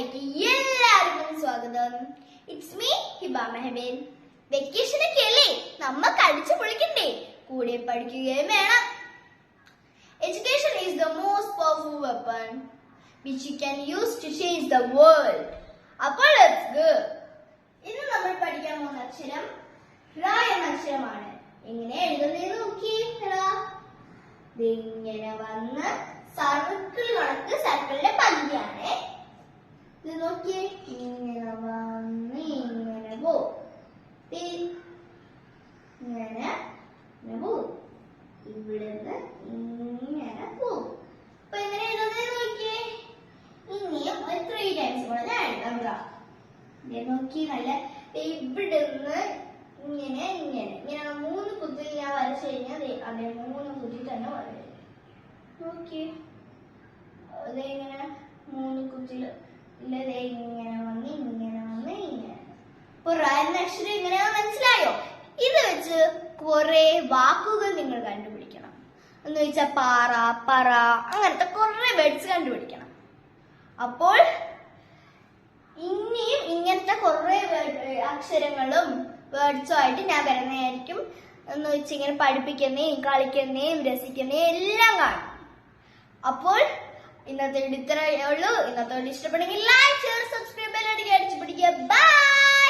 ക്ലാസ്സിലേക്ക് എല്ലാവർക്കും സ്വാഗതം. It's me Hiba Mehbeen. വെക്കേഷനൊക്കെ അല്ലേ, നമുക്ക് അടിച്ചു പൊളിക്കണ്ടേ? കൂടെ പഠിക്കുകയും വേണം. Education is the most powerful weapon which you can use to change the world. അപ്പോൾ let's go. ഇന്ന് നമ്മൾ പഠിക്കാൻ പോകുന്ന അക്ഷരം റ എന്ന അക്ഷരമാണ്. എങ്ങനെ എഴുതുന്നത് നോക്കിയേ. ഇങ്ങനെ വന്ന് സർക്കിൾ കണക്ക് സർക്കിളിന്റെ പകുതിയാണ്. ഇത് നോക്കിയേ, ഇങ്ങനെ വന്ന് ഇങ്ങനെ പോവും, ഇങ്ങനെ പോവും, ഇവിടുന്ന് ഇങ്ങനെ പോവും. അപ്പൊ എങ്ങനെ എഴുതുന്നത് നോക്കിയേ. ഇനിയും ഒരു 3 ടൈംസ് കൂടെ ഞാൻ എഴുതാം. നോക്കി നല്ല ഇവിടുന്ന് ഇങ്ങനെ ഇങ്ങനെ ഇങ്ങനെ 3 കുത്തിൽ ഞാൻ വരച്ചു കഴിഞ്ഞാൽ അതെ 3 കുത്തിൽ തന്നെ വരച്ചു നോക്കി. അതെങ്ങനെ 3 കുത്തിൽ ഇങ്ങനെ വന്ന് ഇങ്ങനെ വന്ന് ഇങ്ങനെ. ഇപ്പൊ റ എന്ന അക്ഷരം എങ്ങനെയാ മനസ്സിലായോ? ഇത് വെച്ച് കുറെ വാക്കുകൾ നിങ്ങൾ കണ്ടുപിടിക്കണം. എന്ന് വെച്ചാൽ പാറ, പറ, അങ്ങനത്തെ കുറെ വേർഡ്സ് കണ്ടുപിടിക്കണം. അപ്പോൾ ഇനിയും ഇങ്ങനത്തെ കുറെ അക്ഷരങ്ങളും വേർഡ്സും ആയിട്ട് ഞാൻ വരുന്നതായിരിക്കും. എന്ന് വെച്ച് ഇങ്ങനെ പഠിപ്പിക്കുന്നേയും കളിക്കുന്നേയും രസിക്കുന്നേയും എല്ലാം കാണും. അപ്പോൾ ഇന്നത്തെ വീഡിയോ ഇത്രയേ ഉള്ളൂ. ഇന്നത്തെ വീഡിയോ ഇഷ്ടപ്പെടുമെങ്കിൽ ലൈക്ക്, ഷെയർ, സബ്സ്ക്രൈബ് ബെൽ അടിച്ച് പിടിക്കുക. ബൈ.